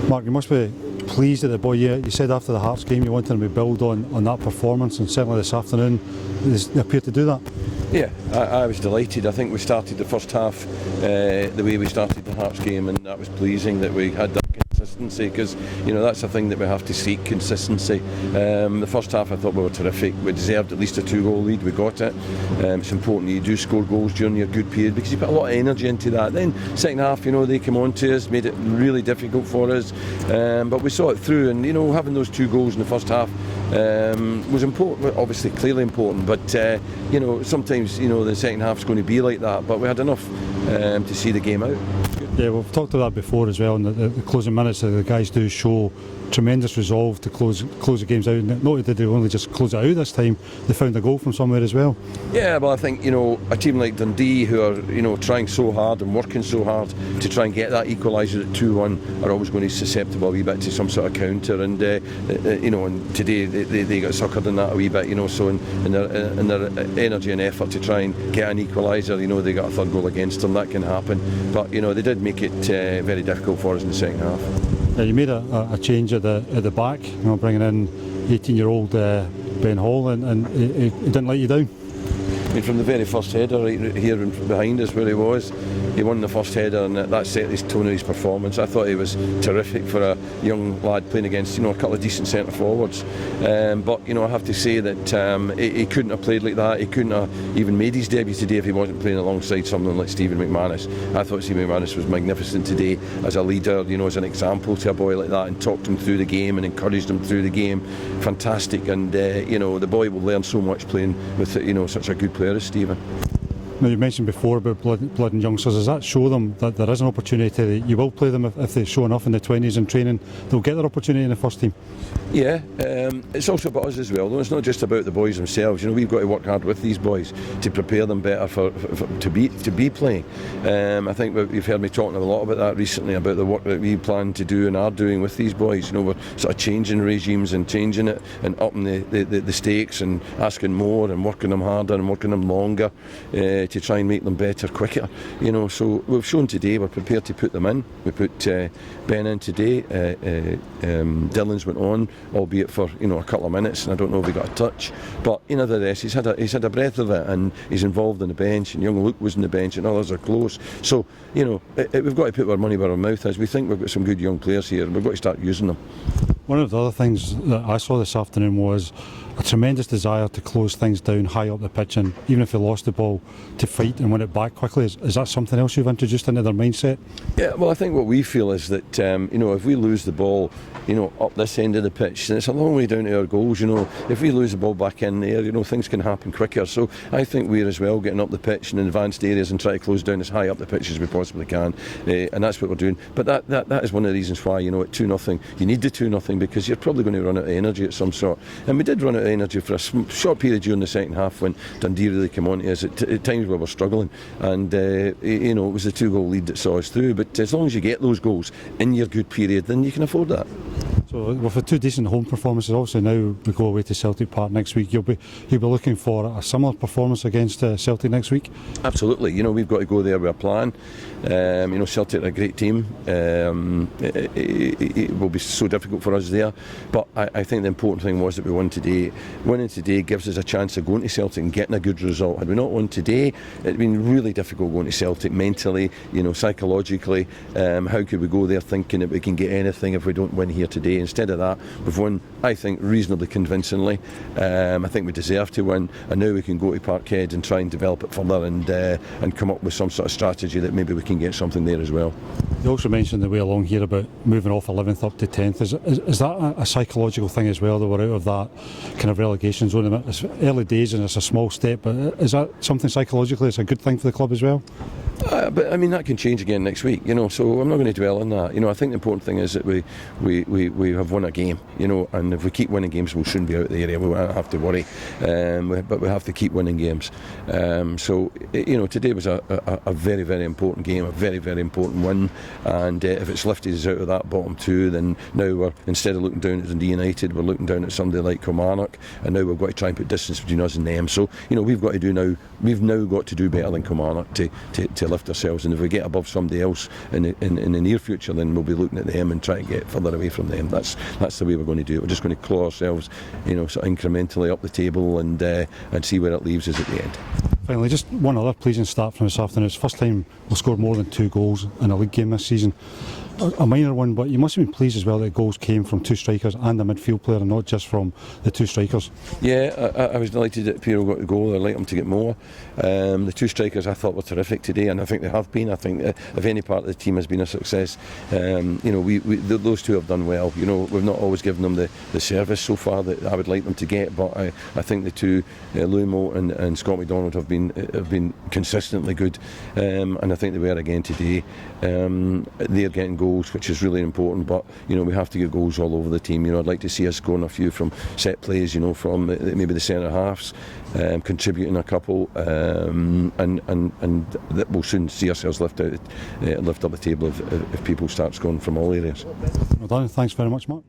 Mark, you must be pleased at the boy. You said after the Hearts game you wanted them to build on that performance, and certainly this afternoon they appear to do that. Yeah, I was delighted. I think we started the first half the way we started the Hearts game, and that was pleasing that we had that consistency, because that's the thing that we have to seek, consistency. The first half I thought we were terrific. We deserved at least a 2-goal lead. We got it. It's important that you do score goals during your good period, because you put a lot of energy into that. Then second half, they came on to us, made it really difficult for us, but we saw it through, and having those 2 goals in the first half was important, obviously clearly important, but sometimes the second half's going to be like that, but we had enough to see the game out. Yeah, we've talked about that before as well, and the closing minutes the guys do show tremendous resolve to close the games out. Not only did they only just close it out this time, they found a goal from somewhere as well. Yeah, well, I think a team like Dundee, who are trying so hard and working so hard to try and get that equaliser at 2-1, are always going to be susceptible a wee bit to some sort of counter, and and today they got suckered in that a wee bit, so in their energy and effort to try and get an equaliser, they got a third goal against them. That can happen, but they did make it very difficult for us in the second half. Yeah, you made a change at the back, bringing in 18-year-old Ben Hall, and he didn't let you down. From the very first header right here behind us where he was, he won the first header, and that set his tone of his performance. I thought he was terrific for a young lad playing against a couple of decent centre forwards, but I have to say that he couldn't have played like that. He couldn't have even made his debut today if he wasn't playing alongside someone like Stephen McManus. I thought Stephen McManus was magnificent today as a leader, as an example to a boy like that, and talked him through the game and encouraged him through the game. Fantastic, and the boy will learn so much playing with such a good player as Stephen. Now, you mentioned before about blood and youngsters. Does that show them that there is an opportunity? You will play them if they show enough in the 20s in training, they'll get their opportunity in the first team? Yeah, it's also about us as well, though. It's not just about the boys themselves. We've got to work hard with these boys to prepare them better to be playing. I think you've heard me talking a lot about that recently, about the work that we plan to do and are doing with these boys. We're sort of changing regimes and changing it and upping the stakes and asking more and working them harder and working them longer to try and make them better quicker. So we've shown today we're prepared to put them in. We put Ben in today. Dylan's went on, albeit for a couple of minutes, and I don't know if he got a touch, but the rest, he's had a breath of it, and he's involved in the bench, and young Luke was in the bench, and others are close. So we've got to put our money where our mouth is. We think we've got some good young players here, and we've got to start using them. One of the other things that I saw this afternoon was a tremendous desire to close things down high up the pitch, and even if they lost the ball, to fight and win it back quickly. Is that something else you've introduced into their mindset? Yeah, well, I think what we feel is that if we lose the ball up this end of the pitch, then it's a long way down to our goals. If we lose the ball back in there, things can happen quicker. So I think we're as well getting up the pitch in advanced areas and try to close down as high up the pitch as we possibly can, and that's what we're doing. But that is one of the reasons why at 2-0 you need the 2-0, because you're probably going to run out of energy at some sort, and we did run out of energy for a short period during the second half when Dundee really came on to us at times we were struggling, and it was the 2-goal lead that saw us through. But as long as you get those goals in your good period, then you can afford that. So with the 2 decent home performances, obviously now we go away to Celtic Park next week. You'll be looking for a similar performance against Celtic next week? Absolutely. We've got to go there with a plan. Celtic are a great team. It will be so difficult for us there, but I think the important thing was that we won today. Winning today gives us a chance of going to Celtic and getting a good result. Had we not won today, it'd been really difficult going to Celtic mentally, psychologically. How could we go there thinking that we can get anything if we don't win here today? Instead of that, we've won, I think, reasonably convincingly. I think we deserve to win, and now we can go to Parkhead and try and develop it further and come up with some sort of strategy that maybe we can get something there as well. You also mentioned the way along here about moving off 11th up to 10th. Is that a psychological thing as well, that we're out of that kind of relegation zone? It's early days and it's a small step, but is that something psychologically it's a good thing for the club as well? But I mean, that can change again next week, so I'm not going to dwell on that. I think the important thing is that we have won a game, and if we keep winning games, we'll soon be out of the area. We won't have to worry, but we have to keep winning games. So today was a very, very important game, a very, very important win, and if it's lifted us out of that bottom 2, then now we're, instead of looking down at Dundee United, we're looking down at somebody like Kilmarnock, and now we've got to try and put distance between us and them. So we've now got to do better than Kilmarnock to to lift ourselves, and if we get above somebody else in the near future, then we'll be looking at them and trying to get further away from them. That's the way we're going to do it. We're just going to claw ourselves, sort of incrementally up the table and see where it leaves us at the end. Finally, just one other pleasing start from this afternoon. It's the first time we've scored more than 2 goals in a league game this season. A minor one, but you must have been pleased as well that goals came from 2 strikers and a midfield player and not just from the 2 strikers. Yeah, I was delighted that Piero got the goal. I'd like him to get more. The 2 strikers I thought were terrific today, and I think they have been. I think if any part of the team has been a success, those 2 have done well. We've not always given them the service so far that I would like them to get, but I think the 2, Louis Moult and Scott McDonald, have been consistently good, and I think they were again today. They're getting goals, which is really important, but we have to get goals all over the team. I'd like to see us scoring a few from set plays, from maybe the centre halves, contributing a couple, and that we'll soon see ourselves lift up the table if people start scoring from all areas. Well done. Thanks very much, Mark.